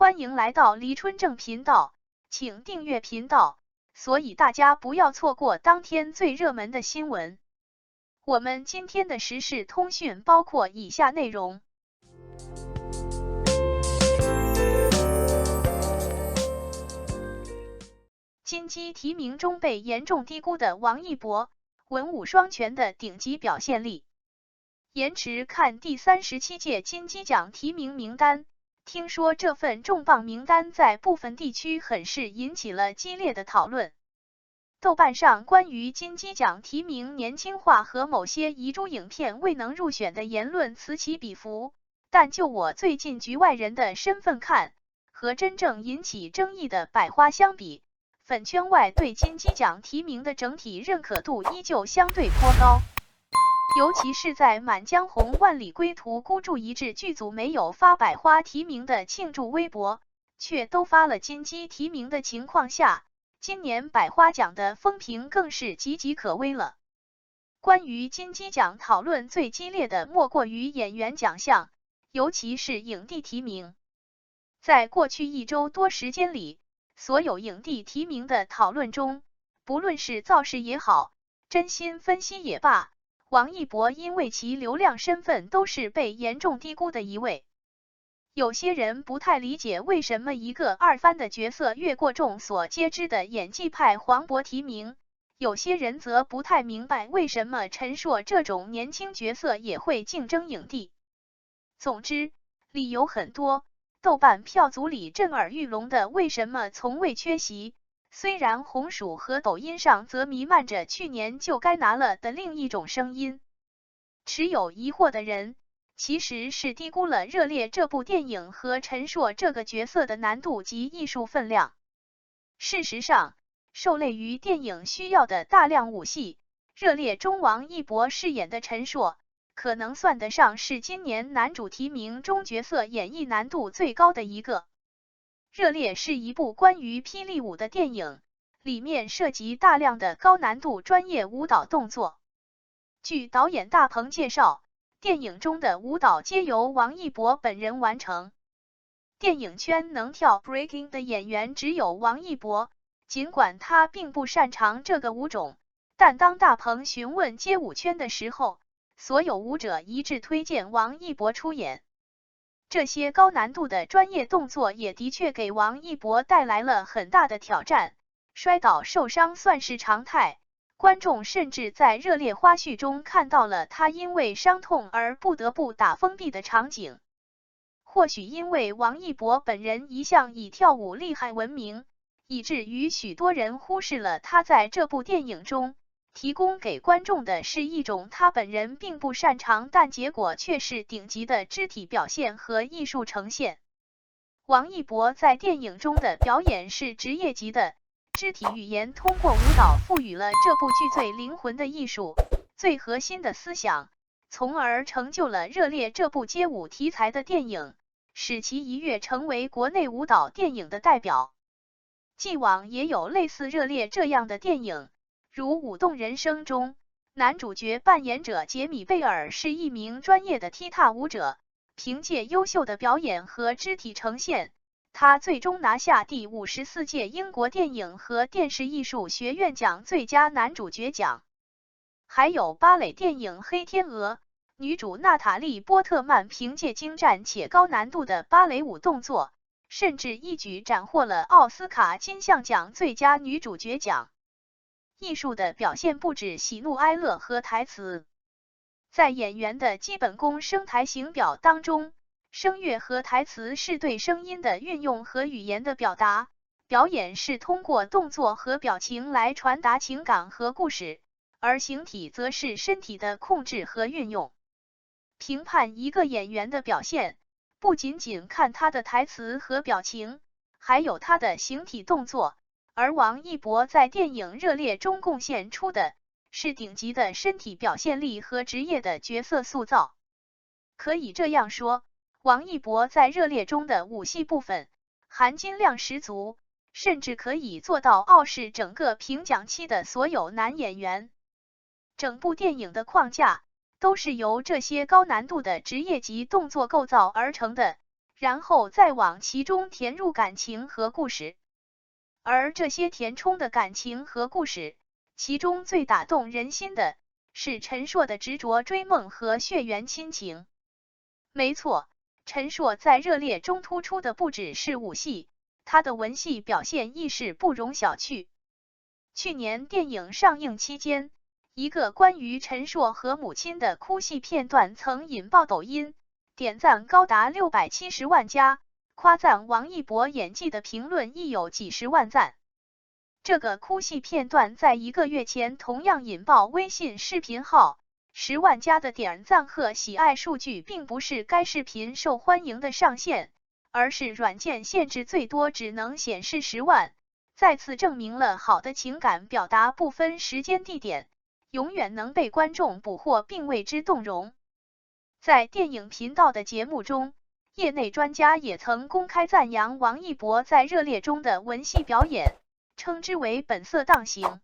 欢迎来到黎春正频道，请订阅频道，所以大家不要错过当天最热门的新闻。我们今天的时事通讯包括以下内容：金鸡提名中被严重低估的王一博，文武双全的顶级表现力。延迟看第37届金鸡奖提名名单。听说这份重磅名单在部分地区很是引起了激烈的讨论。豆瓣上关于金鸡奖提名年轻化和某些遗珠影片未能入选的言论此起彼伏，但就我最近局外人的身份看，和真正引起争议的百花相比，粉圈外对金鸡奖提名的整体认可度依旧相对颇高。尤其是在《满江红》万里归途孤注一掷剧组没有发百花提名的庆祝微博，却都发了金鸡提名的情况下，今年百花奖的风评更是岌岌可危了。关于金鸡奖讨论最激烈的莫过于演员奖项，尤其是影帝提名。在过去1周多时间里，所有影帝提名的讨论中，不论是造势也好，真心分析也罢，王一博因为其流量身份都是被严重低估的一位。有些人不太理解为什么一个二番的角色越过众所皆知的演技派黄渤提名，有些人则不太明白为什么陈硕这种年轻角色也会竞争影帝。总之，理由很多，豆瓣票组里震耳欲聋的为什么从未缺席，虽然红薯和抖音上则弥漫着去年就该拿了的另一种声音。持有疑惑的人，其实是低估了《热烈》这部电影和陈硕这个角色的难度及艺术分量。事实上，受累于电影需要的大量武戏，《热烈》中王一博饰演的陈硕，可能算得上是今年男主提名中角色演绎难度最高的一个。热烈是一部关于霹雳舞的电影，里面涉及大量的高难度专业舞蹈动作。据导演大鹏介绍，电影中的舞蹈皆由王一博本人完成。电影圈能跳 breaking 的演员只有王一博，尽管他并不擅长这个舞种，但当大鹏询问街舞圈的时候，所有舞者一致推荐王一博出演。这些高难度的专业动作也的确给王一博带来了很大的挑战，摔倒受伤算是常态，观众甚至在热烈花絮中看到了他因为伤痛而不得不打封闭的场景。或许因为王一博本人一向以跳舞厉害闻名，以至于许多人忽视了他在这部电影中提供给观众的是一种他本人并不擅长但结果却是顶级的肢体表现和艺术呈现。王一博在电影中的表演是职业级的，肢体语言通过舞蹈赋予了这部剧最灵魂的艺术，最核心的思想，从而成就了《热烈》这部街舞题材的电影，使其一跃成为国内舞蹈电影的代表。既往也有类似《热烈》这样的电影，如《舞动人生》中，男主角扮演者杰米贝尔是一名专业的踢踏舞者，凭借优秀的表演和肢体呈现，他最终拿下第54届英国电影和电视艺术学院奖最佳男主角奖。还有芭蕾电影《黑天鹅》，女主娜塔莉·波特曼凭借精湛且高难度的芭蕾舞动作，甚至一举斩获了奥斯卡金像奖最佳女主角奖。艺术的表现不止喜怒哀乐和台词，在演员的基本功声台形表当中，声乐和台词是对声音的运用和语言的表达，表演是通过动作和表情来传达情感和故事，而形体则是身体的控制和运用。评判一个演员的表现，不仅仅看他的台词和表情，还有他的形体动作，而王一博在电影《热烈》中贡献出的是顶级的身体表现力和职业的角色塑造。可以这样说，王一博在《热烈》中的武戏部分含金量十足，甚至可以做到傲视整个评奖期的所有男演员。整部电影的框架都是由这些高难度的职业级动作构造而成的，然后再往其中填入感情和故事。而这些填充的感情和故事，其中最打动人心的是陈硕的执着追梦和血缘亲情。没错，陈硕在热烈中突出的不只是武戏，他的文戏表现亦是不容小觑。去年电影上映期间，一个关于陈硕和母亲的哭戏片段曾引爆抖音，点赞高达670万加，夸赞王一博演技的评论亦有几十万赞。这个哭戏片段在1个月前同样引爆微信视频号10万加的点赞和喜爱数据，并不是该视频受欢迎的上限，而是软件限制最多只能显示10万，再次证明了好的情感表达不分时间地点，永远能被观众捕获并为之动容。在电影频道的节目中，业内专家也曾公开赞扬王一博在热烈中的文戏表演，称之为本色当行。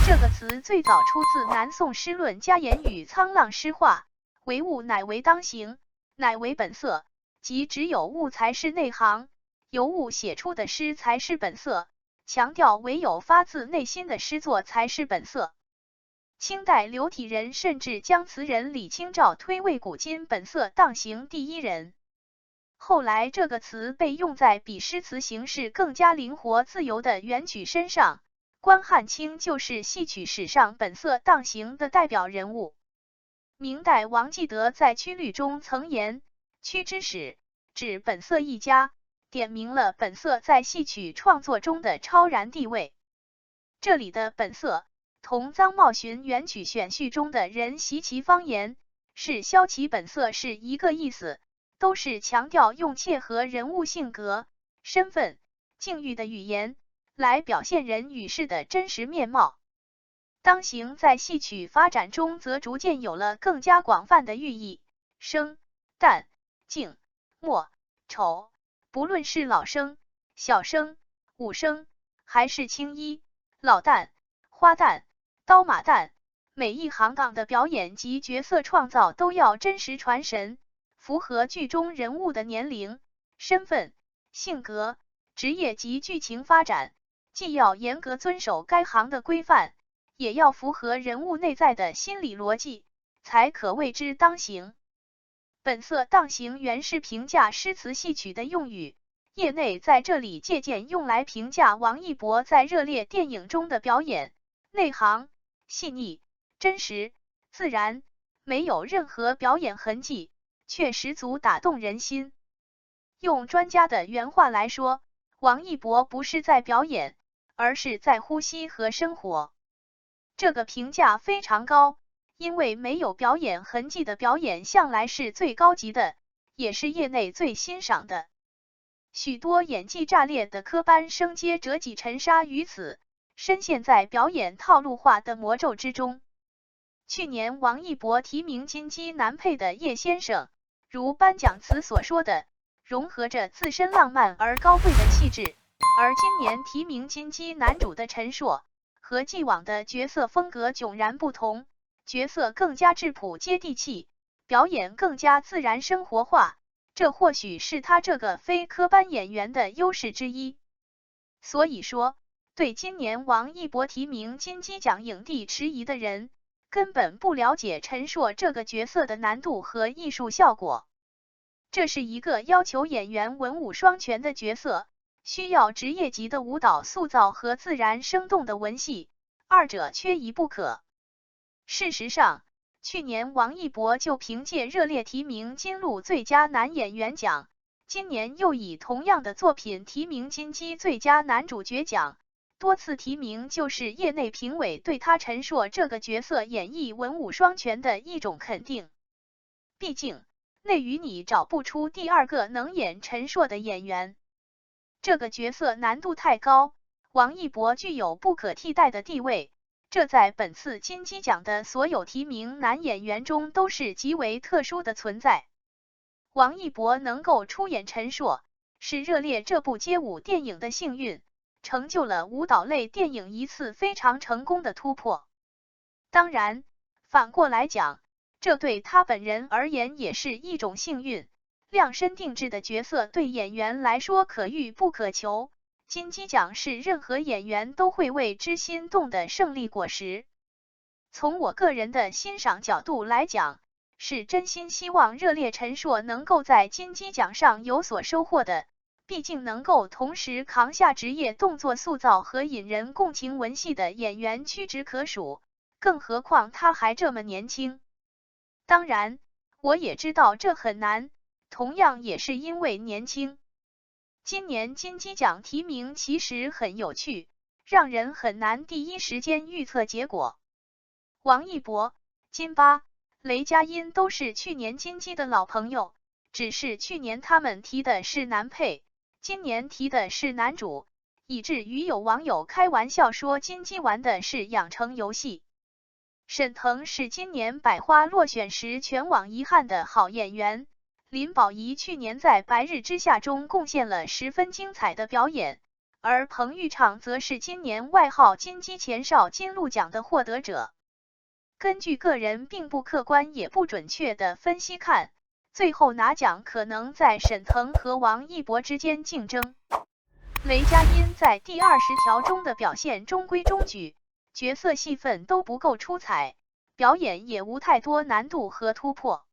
这个词最早出自南宋诗论家言语沧浪诗话，为物乃为当行，乃为本色，即只有物才是内行，由物写出的诗才是本色，强调唯有发自内心的诗作才是本色。清代刘体仁甚至将词人李清照推为古今本色当行第一人。后来这个词被用在比诗词形式更加灵活自由的元曲身上，关汉卿就是戏曲史上本色当行的代表人物。明代王继德在《曲律》中曾言：曲之始，指本色一家，点明了本色在戏曲创作中的超然地位。这里的本色同臧茂寻元曲选序中的人习其方言，是消其本色是一个意思，都是强调用切合人物性格、身份、境遇的语言来表现人与事的真实面貌。当行在戏曲发展中则逐渐有了更加广泛的寓意，生、旦、净、末、丑，不论是老生、小生、武生，还是青衣、老旦、花旦、刀马旦，每一行当的表演及角色创造都要真实传神，符合剧中人物的年龄、身份、性格、职业及剧情发展，既要严格遵守该行的规范，也要符合人物内在的心理逻辑，才可谓之当行。本色当行原是评价诗词戏曲的用语，业内在这里借鉴用来评价王一博在热烈电影中的表演，内行、细腻、真实、自然，没有任何表演痕迹，却十足打动人心。用专家的原话来说，王一博不是在表演，而是在呼吸和生活。这个评价非常高，因为没有表演痕迹的表演向来是最高级的，也是业内最欣赏的。许多演技炸裂的科班生皆折戟沉沙于此，深陷在表演套路化的魔咒之中。去年王一博提名金鸡男配的叶先生，如颁奖词所说的，融合着自身浪漫而高贵的气质，而今年提名金鸡男主的陈硕，和既往的角色风格迥然不同，角色更加质朴接地气，表演更加自然生活化，这或许是他这个非科班演员的优势之一。所以说，对今年王一博提名金鸡奖影帝迟疑的人，根本不了解陈硕这个角色的难度和艺术效果。这是一个要求演员文武双全的角色，需要职业级的舞蹈塑造和自然生动的文戏，二者缺一不可。事实上，去年王一博就凭借热烈提名金鹿最佳男演员奖，今年又以同样的作品提名金鸡最佳男主角奖，多次提名就是业内评委对他陈硕这个角色演绎文武双全的一种肯定。毕竟，内娱你找不出第二个能演陈硕的演员。这个角色难度太高，王一博具有不可替代的地位，这在本次金鸡奖的所有提名男演员中都是极为特殊的存在。王一博能够出演陈硕，是热烈这部街舞电影的幸运，成就了舞蹈类电影一次非常成功的突破。当然，反过来讲，这对他本人而言也是一种幸运，量身定制的角色对演员来说可遇不可求，金鸡奖是任何演员都会为之心动的胜利果实。从我个人的欣赏角度来讲，是真心希望热烈陈硕能够在金鸡奖上有所收获的，毕竟能够同时扛下职业动作塑造和引人共情文戏的演员屈指可数，更何况他还这么年轻。当然，我也知道这很难，同样也是因为年轻。今年金鸡奖提名其实很有趣，让人很难第一时间预测结果。王一博、金巴、雷佳音都是去年金鸡的老朋友，只是去年他们提的是男配，今年提的是男主，以至于有网友开玩笑说金鸡玩的是养成游戏。沈腾是今年百花落选时全网遗憾的好演员，林保怡去年在《白日之下》中贡献了十分精彩的表演，而彭昱畅则是今年外号金鸡前哨金鹿奖的获得者。根据个人并不客观也不准确的分析看，最后拿奖可能在沈腾和王一博之间竞争。雷佳音在第20条中的表现中规中矩，角色戏份都不够出彩，表演也无太多难度和突破。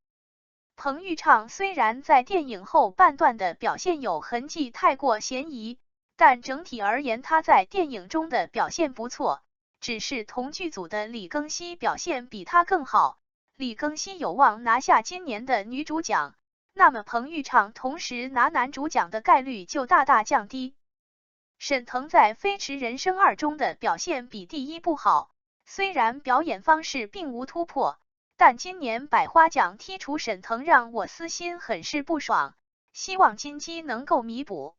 彭昱畅虽然在电影后半段的表现有痕迹太过嫌疑，但整体而言他在电影中的表现不错，只是同剧组的李庚希表现比他更好，李庚希有望拿下今年的女主奖，那么彭昱畅同时拿男主奖的概率就大大降低。沈腾在《飞驰人生2》中的表现比第一部好，虽然表演方式并无突破，但今年百花奖剔除沈腾让我私心很是不爽，希望金鸡能够弥补。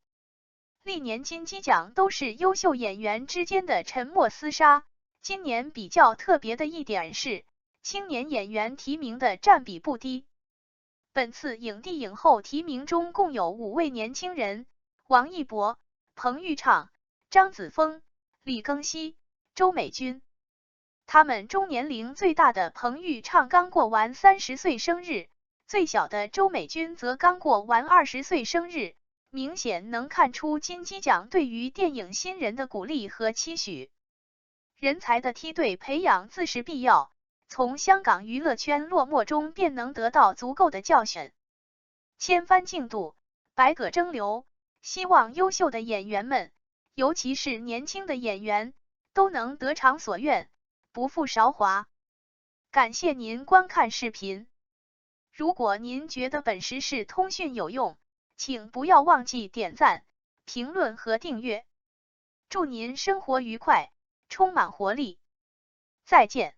历年金鸡奖都是优秀演员之间的沉默厮杀，今年比较特别的一点是，青年演员提名的占比不低。本次影帝影后提名中共有5位年轻人，王一博、彭昱畅、张子枫、李庚希、周美君。他们中年龄最大的彭昱畅刚过完30岁生日，最小的周美君则刚过完20岁生日，明显能看出金鸡奖对于电影新人的鼓励和期许。人才的梯队培养自是必要，从香港娱乐圈落寞中便能得到足够的教训。千帆竞渡，百舸争流，希望优秀的演员们，尤其是年轻的演员，都能得偿所愿，不负韶华。感谢您观看视频。如果您觉得本时事通讯有用，请不要忘记点赞、评论和订阅。祝您生活愉快，充满活力。再见。